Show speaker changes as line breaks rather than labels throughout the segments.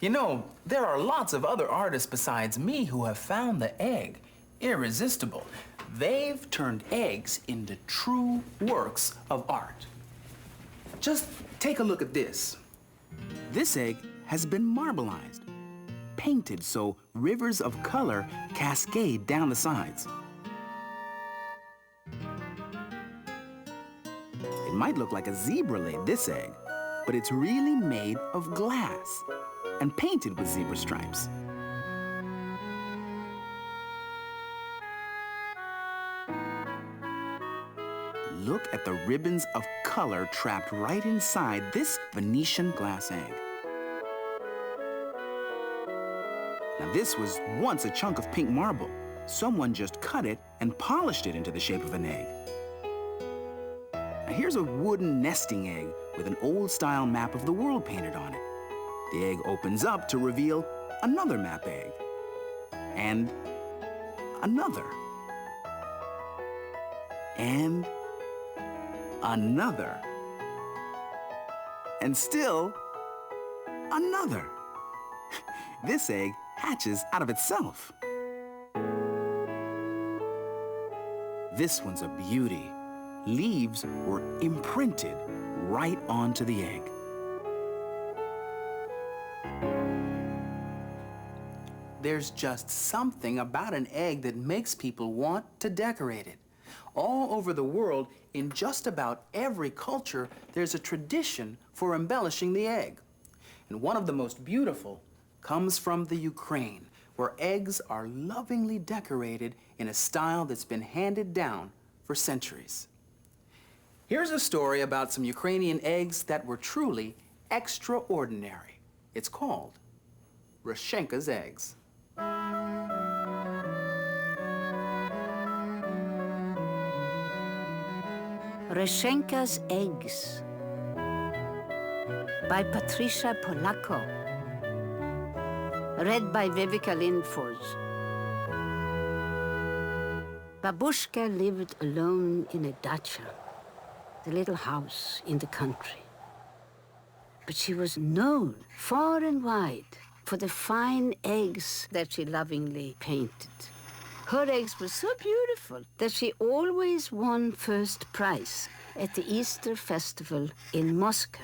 You know, there are lots of other artists besides me who have found the egg irresistible. They've turned eggs into true works of art. Just take a look at this. This egg has been marbleized, painted so rivers of color cascade down the sides. It might look like a zebra laid this egg, but it's really made of glass and painted with zebra stripes. Look at the ribbons of color trapped right inside this Venetian glass egg. Now, this was once a chunk of pink marble. Someone just cut it and polished it into the shape of an egg. Now, here's a wooden nesting egg with an old-style map of the world painted on it. The egg opens up to reveal another map egg. And another. And another. And still another. This egg hatches out of itself. This one's a beauty. Leaves were imprinted right onto the egg. There's just something about an egg that makes people want to decorate it. All over the world, in just about every culture, there's a tradition for embellishing the egg. And one of the most beautiful comes from the Ukraine, where eggs are lovingly decorated in a style that's been handed down for centuries. Here's a story about some Ukrainian eggs that were truly extraordinary. It's called Rechenka's eggs.
Rechenka's Eggs by Patricia Polacco. Read by Viveca Lindfors. Babushka lived alone in a dacha, the little house in the country. But she was known far and wide for the fine eggs that she lovingly painted. Her eggs were so beautiful that she always won first prize at the Easter festival in Moscow.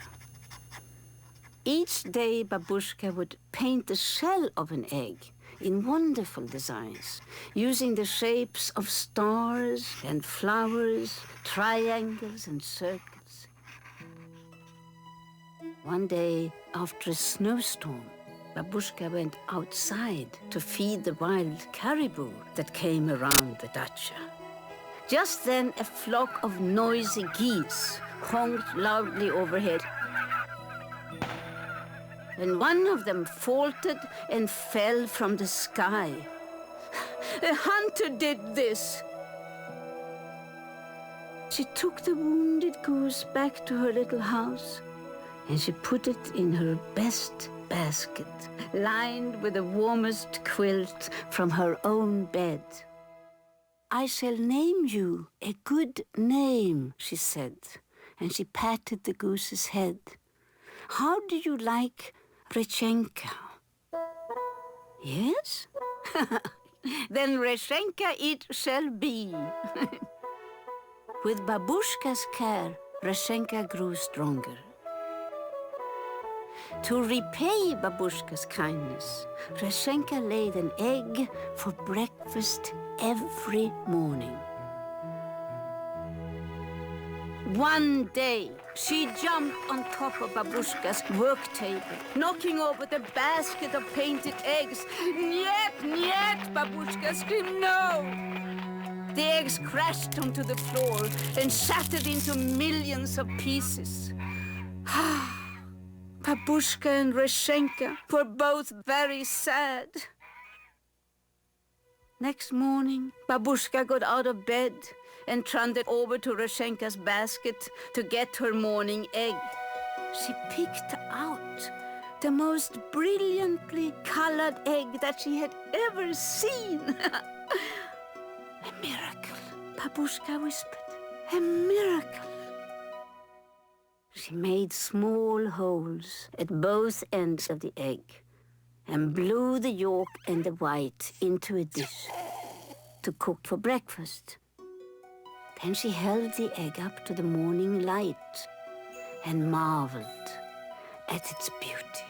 Each day, Babushka would paint the shell of an egg in wonderful designs, using the shapes of stars and flowers, triangles and circles. One day, after a snowstorm, Babushka went outside to feed the wild caribou that came around the dacha. Just then, a flock of noisy geese honked loudly overhead. And one of them faltered and fell from the sky. A hunter did this. She took the wounded goose back to her little house, and she put it in her best basket, lined with the warmest quilt from her own bed. "I shall name you a good name," she said, and she patted the goose's head. "How do you like Rechenka?" "Yes?" "Then Rechenka it shall be." With Babushka's care, Rechenka grew stronger. To repay Babushka's kindness, Rechenka laid an egg for breakfast every morning. One day, she jumped on top of Babushka's work table, knocking over the basket of painted eggs. "Niet, niet!" Babushka screamed, "no!" The eggs crashed onto the floor and shattered into millions of pieces. Babushka and Rechenka were both very sad. Next morning, Babushka got out of bed and trundled over to Rechenka's basket to get her morning egg. She picked out the most brilliantly colored egg that she had ever seen. "A miracle," Babushka whispered. "A miracle." She made small holes at both ends of the egg, and blew the yolk and the white into a dish to cook for breakfast. Then she held the egg up to the morning light and marveled at its beauty.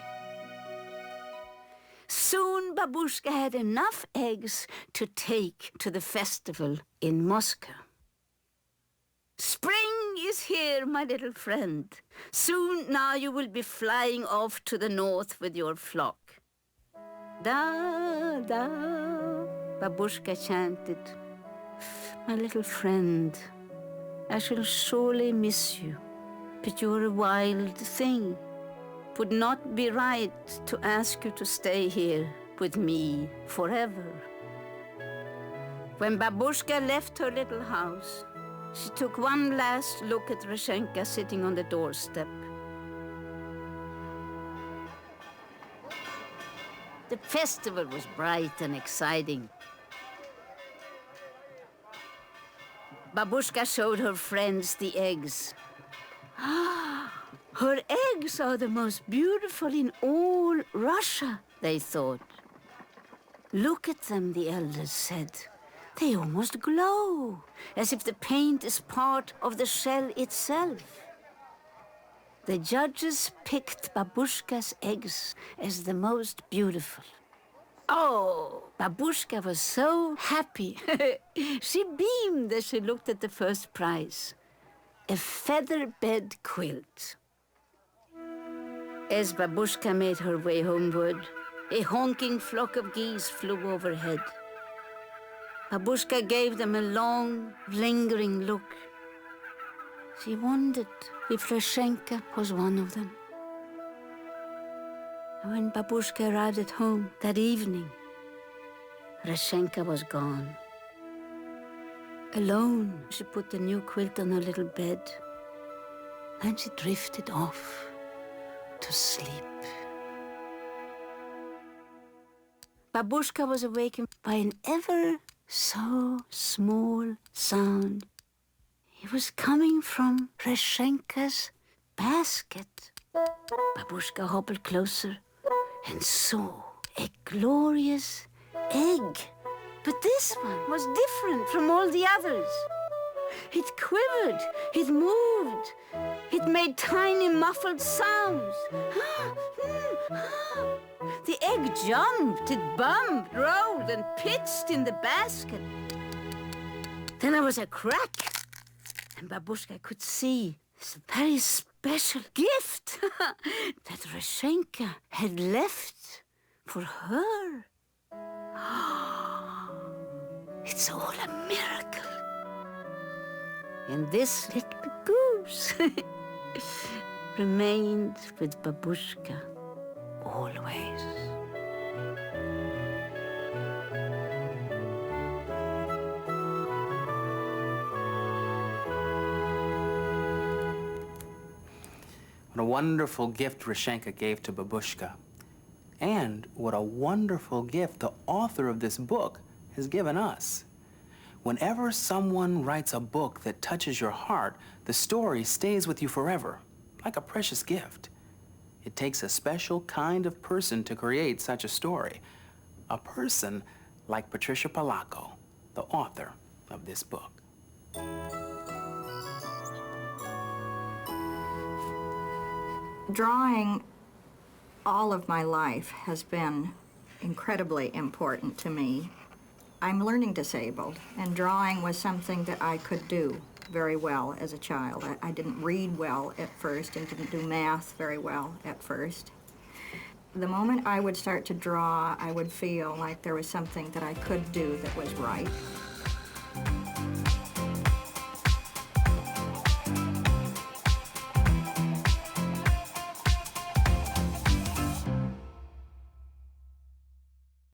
Soon Babushka had enough eggs to take to the festival in Moscow. Spring is here, my little friend. Soon now you will be flying off to the north with your flock. Da, da, Babushka chanted. My little friend, I shall surely miss you, but you're a wild thing. It would not be right to ask you to stay here with me forever. When Babushka left her little house, she took one last look at Rechenka sitting on the doorstep. The festival was bright and exciting. Babushka showed her friends the eggs. Her eggs are the most beautiful in all Russia, they thought. Look at them, the elders said. They almost glow, as if the paint is part of the shell itself. The judges picked Babushka's eggs as the most beautiful. Oh, Babushka was so happy. She beamed as she looked at the first prize, a feather bed quilt. As Babushka made her way homeward, a honking flock of geese flew overhead. Babushka gave them a long, lingering look. She wondered if Rechenka was one of them. And when Babushka arrived at home that evening, Rechenka was gone. Alone, she put the new quilt on her little bed. Then she drifted off to sleep. Babushka was awakened by an ever so small sound. It was coming from Rechenka's basket. Babushka hobbled closer and saw a glorious egg. But this one was different from all the others. It quivered, it moved, it made tiny muffled sounds. The egg jumped, it bumped, rolled, and pitched in the basket. Then there was a crack, and Babushka could see this very special gift that Rechenka had left for her. It's all a miracle. And this little goose remained with Babushka always.
What a wonderful gift Rechenka gave to Babushka. And what a wonderful gift the author of this book has given us. Whenever someone writes a book that touches your heart, the story stays with you forever, like a precious gift. It takes a special kind of person to create such a story. A person like Patricia Polacco, the author of this book.
Drawing all of my life has been incredibly important to me. I'm learning disabled, and drawing was something that I could do very well as a child. I didn't read well at first and didn't do math very well at first. The moment I would start to draw, I would feel like there was something that I could do that was right.